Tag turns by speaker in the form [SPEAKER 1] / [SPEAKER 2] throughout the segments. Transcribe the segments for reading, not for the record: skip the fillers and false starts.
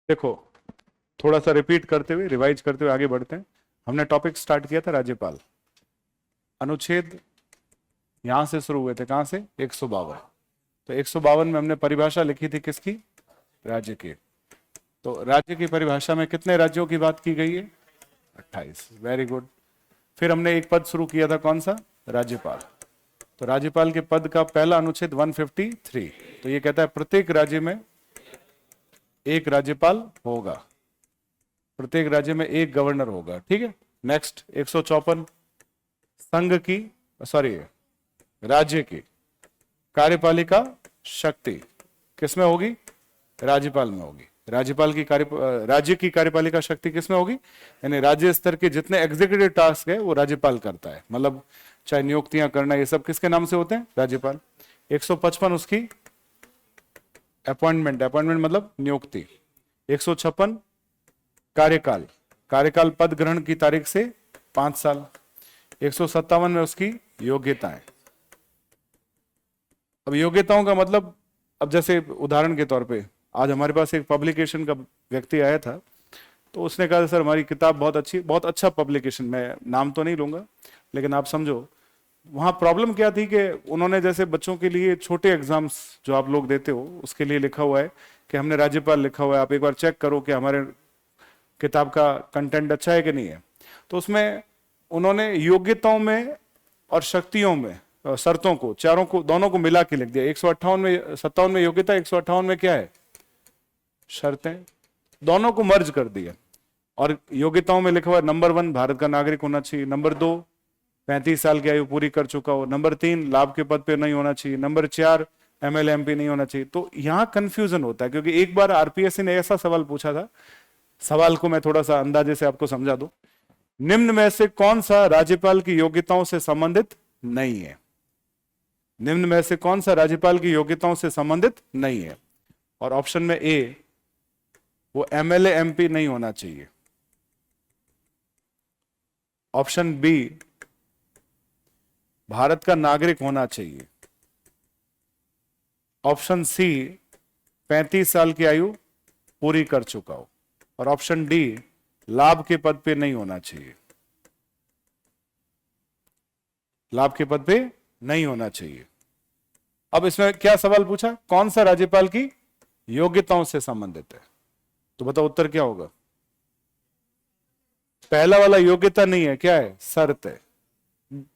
[SPEAKER 1] देखो, थोड़ा सा रिपीट करते हुए, रिवाइज करते हुए आगे बढ़ते हैं। हमने टॉपिक स्टार्ट किया था राज्यपाल। अनुच्छेद यहां से शुरू हुए थे, कहां से? 152। तो 152 में हमने परिभाषा लिखी थी किसकी? राज्य की। तो राज्य की परिभाषा में कितने राज्यों की बात की गई है? 28। Very good. फिर हमने एक पद शुरू किया था, कौन सा? राज्यपाल। तो राज्यपाल के पद का पहला अनुच्छेद 153, तो ये कहता है प्रत्येक राज्य में एक राज्यपाल होगा, प्रत्येक राज्य में एक गवर्नर होगा। ठीक है। नेक्स्ट 154, संघ की, सॉरी, राज्य की कार्यपालिका शक्ति किसमें होगी? राज्यपाल में होगी। राज्यपाल की राज्य की कार्यपालिका शक्ति किसमें होगी? यानी राज्य स्तर के जितने एग्जीक्यूटिव टास्क है वो राज्यपाल करता है, मतलब चाहे नियुक्तियां करना, ये सब किसके नाम से होते हैं? राज्यपाल। 155 उसकी अपॉइंटमेंट, अपॉइंटमेंट मतलब नियुक्ति। 156 कार्यकाल, कार्यकाल पद ग्रहण की तारीख से 5 साल। 157 में उसकी योग्यताएं। अब योग्यताओं का मतलब, अब जैसे उदाहरण के तौर पे आज हमारे पास एक पब्लिकेशन का व्यक्ति आया था, तो उसने कहा सर हमारी किताब बहुत अच्छी, बहुत अच्छा पब्लिकेशन, मैं नाम तो नहीं लूंगा लेकिन आप समझो। वहां प्रॉब्लम क्या थी कि उन्होंने जैसे बच्चों के लिए छोटे एग्जाम्स जो आप लोग देते हो उसके लिए लिखा हुआ है कि हमने राज्यपाल लिखा हुआ है, आप एक बार चेक करो कि हमारे किताब का कंटेंट अच्छा है कि नहीं है। तो उसमें उन्होंने योग्यताओं में और शक्तियों में, शर्तों को, चारों को, दोनों को मिला के लिख दिया। 158 में, 57 में योग्यता, 158 में क्या है? शर्तें। दोनों को मर्ज कर दिया। और योग्यताओं में लिखा हुआ नंबर 1 भारत का नागरिक होना चाहिए, नंबर 2 35 साल की आयु पूरी कर चुका हो, नंबर 3 लाभ के पद पे नहीं होना चाहिए, नंबर 4 एमएलए एमपी नहीं होना चाहिए। तो यहां कंफ्यूजन होता है, क्योंकि एक बार आरपीएससी ने ऐसा सवाल पूछा था, सवाल को मैं थोड़ा सा अंदाजे से आपको समझा दूं। निम्न में से कौन सा राज्यपाल की योग्यताओं से संबंधित नहीं है? निम्न में से कौन सा राज्यपाल की योग्यताओं से संबंधित नहीं है? और ऑप्शन में ए, वो एमएलए एमपी नहीं होना चाहिए। ऑप्शन बी, भारत का नागरिक होना चाहिए। ऑप्शन सी, 35 साल की आयु पूरी कर चुका हो। और ऑप्शन डी, लाभ के पद पे नहीं होना चाहिए, लाभ के पद पे नहीं होना चाहिए। अब इसमें क्या सवाल पूछा? कौन सा राज्यपाल की योग्यताओं से संबंधित है? तो बताओ उत्तर क्या होगा? पहला वाला योग्यता नहीं है, क्या है? शर्त है।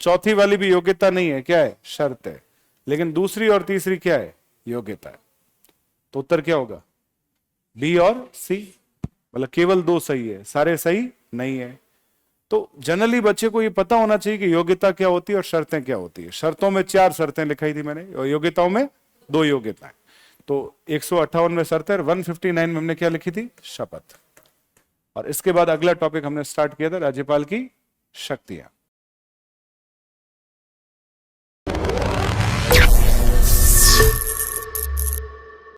[SPEAKER 1] चौथी वाली भी योग्यता नहीं है, क्या है? शर्त है। लेकिन दूसरी और तीसरी क्या है? योग्यता है। तो उत्तर क्या होगा? बी और सी। मतलब केवल 2 सही है, सारे सही नहीं है। तो जनरली बच्चे को ये पता होना चाहिए कि योग्यता क्या होती है और शर्तें क्या होती है। शर्तों में 4 शर्तें लिखाई थी मैंने, और योग्यताओं में 2 योग्यताएं। तो 158 में शर्तें, 159 में हमने क्या लिखी थी? शपथ। और इसके बाद अगला टॉपिक हमने स्टार्ट किया था राज्यपाल की शक्तियां।